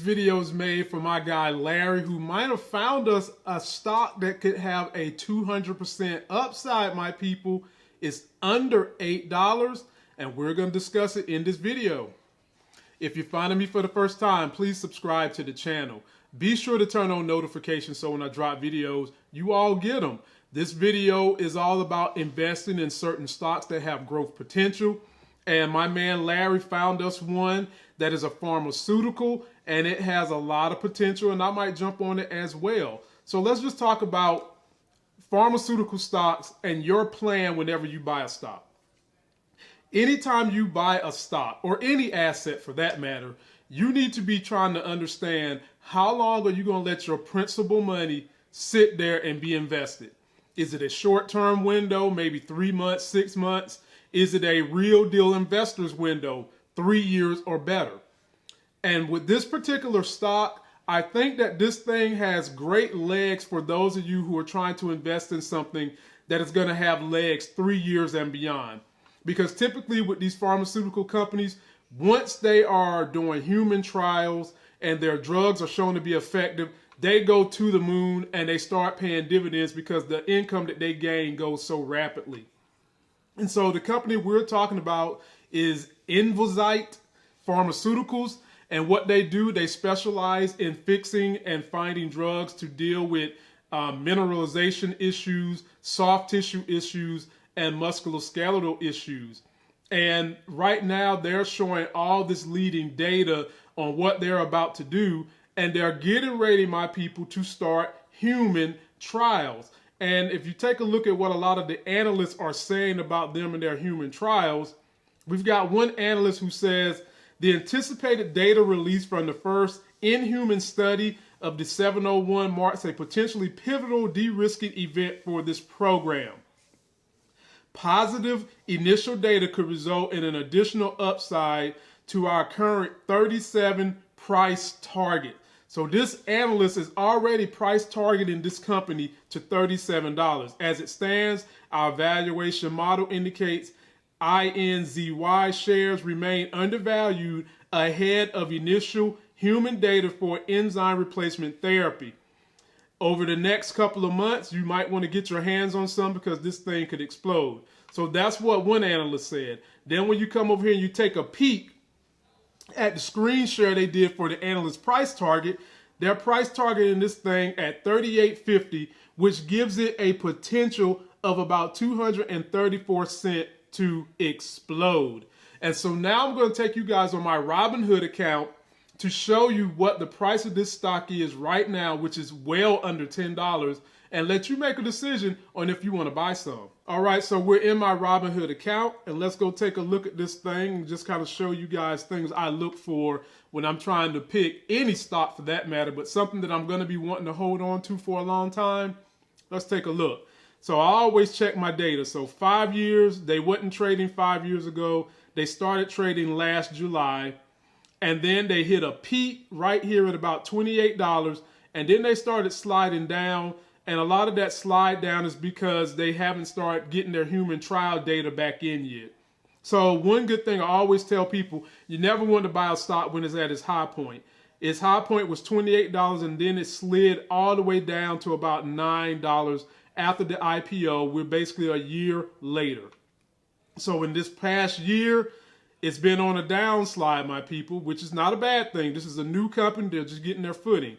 video is made for my guy Larry, who might have found us a stock that could have a 200% upside, my people. It's under $8, and we're going to discuss it in this video. If you're finding me for the first time, please subscribe to the channel. Be sure to turn on notifications so when I drop videos, you all get them. This video is all about investing in certain stocks that have growth potential. And my man Larry found us one that is a pharmaceutical, and it has a lot of potential, and I might jump on it as well. So let's just talk about pharmaceutical stocks and your plan whenever you buy a stock. Anytime you buy a stock, or any asset for that matter, you need to be trying to understand how long are you going to let your principal money sit there and be invested. Is it a short-term window, maybe 3 months, 6 months? Is it a real deal investor's window, 3 years or better? And with this particular stock, I think that this thing has great legs for those of you who are trying to invest in something that is going to have legs 3 years and beyond. Because typically with these pharmaceutical companies, once they are doing human trials and their drugs are shown to be effective, they go to the moon and they start paying dividends because the income that they gain goes so rapidly. And so the company we're talking about is Inovio Pharmaceuticals. And what they do, they specialize in fixing and finding drugs to deal with mineralization issues, soft tissue issues, and musculoskeletal issues. And right now they're showing all this leading data on what they're about to do. And they're getting ready, my people, to start human trials. And if you take a look at what a lot of the analysts are saying about them and their human trials, we've got one analyst who says the anticipated data release from the first in-human study of the 701 marks a potentially pivotal de-risking event for this program. Positive initial data could result in an additional upside to our current 37 price target. So this analyst is already price targeting this company to $37. As it stands, our valuation model indicates INZY shares remain undervalued ahead of initial human data for enzyme replacement therapy. Over the next couple of months, you might want to get your hands on some because this thing could explode. So that's what one analyst said. Then when you come over here and you take a peek at the screen share they did for the analyst price target, they're price targeting this thing at $38.50, which gives it a potential of about 234 cents to explode. And so now I'm going to take you guys on my Robinhood account to show you what the price of this stock is right now, which is well under $10, and let you make a decision on if you want to buy some. All right, so we're in my Robinhood account, and let's go take a look at this thing and just kind of show you guys things I look for when I'm trying to pick any stock for that matter, but something that I'm going to be wanting to hold on to for a long time. Let's take a look. So I always check my data. So 5 years, they wasn't trading 5 years ago. They started trading last July, and then they hit a peak right here at about $28, and then they started sliding down. And a lot of that slide down is because they haven't started getting their human trial data back in yet. So one good thing I always tell people, you never want to buy a stock when it's at its high point. Its high point was $28, and then it slid all the way down to about $9 after the IPO. We're basically a year later. So in this past year, it's been on a downslide, my people, which is not a bad thing. This is a new company. They're just getting their footing.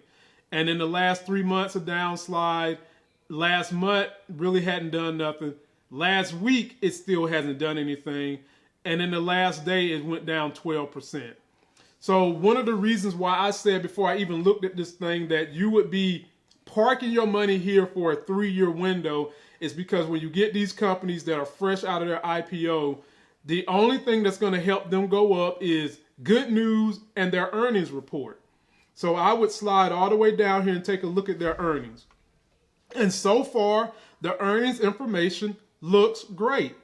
And in the last 3 months, a downslide. Last month, really hadn't done nothing. Last week, it still hasn't done anything. And in the last day, it went down 12%. So one of the reasons why I said before I even looked at this thing that you would be parking your money here for a 3-year window is because when you get these companies that are fresh out of their IPO, the only thing that's going to help them go up is good news and their earnings report. So I would slide all the way down here and take a look at their earnings. And so far, the earnings information looks great.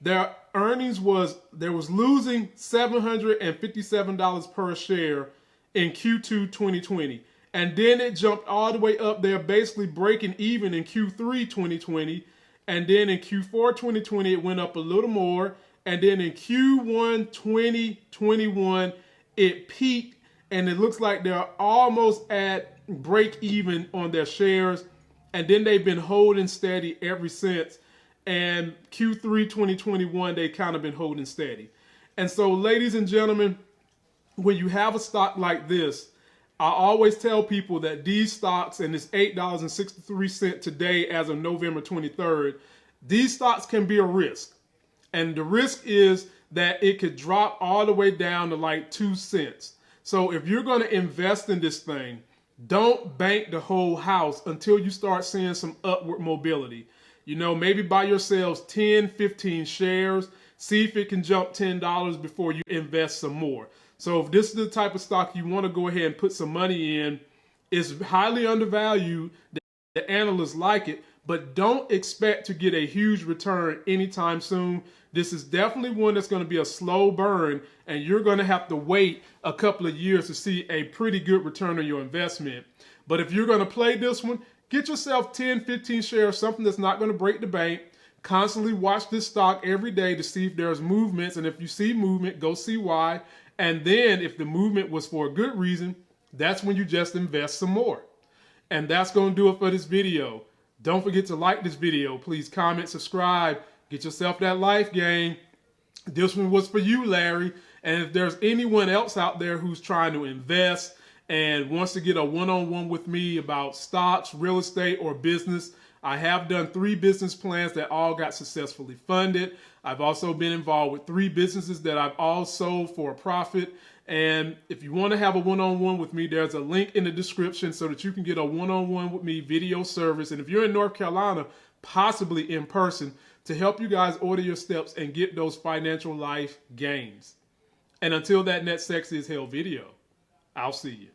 Their earnings was losing $757 per share in Q2 2020. And then it jumped all the way up there, basically breaking even in Q3 2020. And then in Q4 2020, it went up a little more. And then in Q1 2021, it peaked and it looks like they're almost at break even on their shares, and then they've been holding steady ever since. And Q3 2021, they kind of been holding steady. And so, ladies and gentlemen, when you have a stock like this, I always tell people that these stocks, and it's $8.63 today as of November 23rd, these stocks can be a risk. And the risk is that it could drop all the way down to like 2 cents. So if you're going to invest in this thing, don't bank the whole house until you start seeing some upward mobility. You know, maybe buy yourselves 10, 15 shares, see if it can jump $10 before you invest some more. So if this is the type of stock you want to go ahead and put some money in, it's highly undervalued. The analysts like it, but don't expect to get a huge return anytime soon. This is definitely one that's going to be a slow burn, and you're going to have to wait a couple of years to see a pretty good return on your investment. But if you're going to play this one, get yourself 10, 15 shares, something that's not going to break the bank. Constantly watch this stock every day to see if there's movements, and if you see movement, go see why. And then if the movement was for a good reason, that's when you just invest some more. And that's going to do it for this video. Don't forget to like this video. Please comment, subscribe, get yourself that life game. This one was for you, Larry. And if there's anyone else out there who's trying to invest and wants to get a one-on-one with me about stocks, real estate, or business, I have done 3 business plans that all got successfully funded. I've also been involved with 3 businesses that I've all sold for a profit. And if you want to have a one-on-one with me, there's a link in the description so that you can get a one-on-one with me video service. And if you're in North Carolina, possibly in person, to help you guys order your steps and get those financial life gains. And until that next Sexy as Hell video, I'll see you.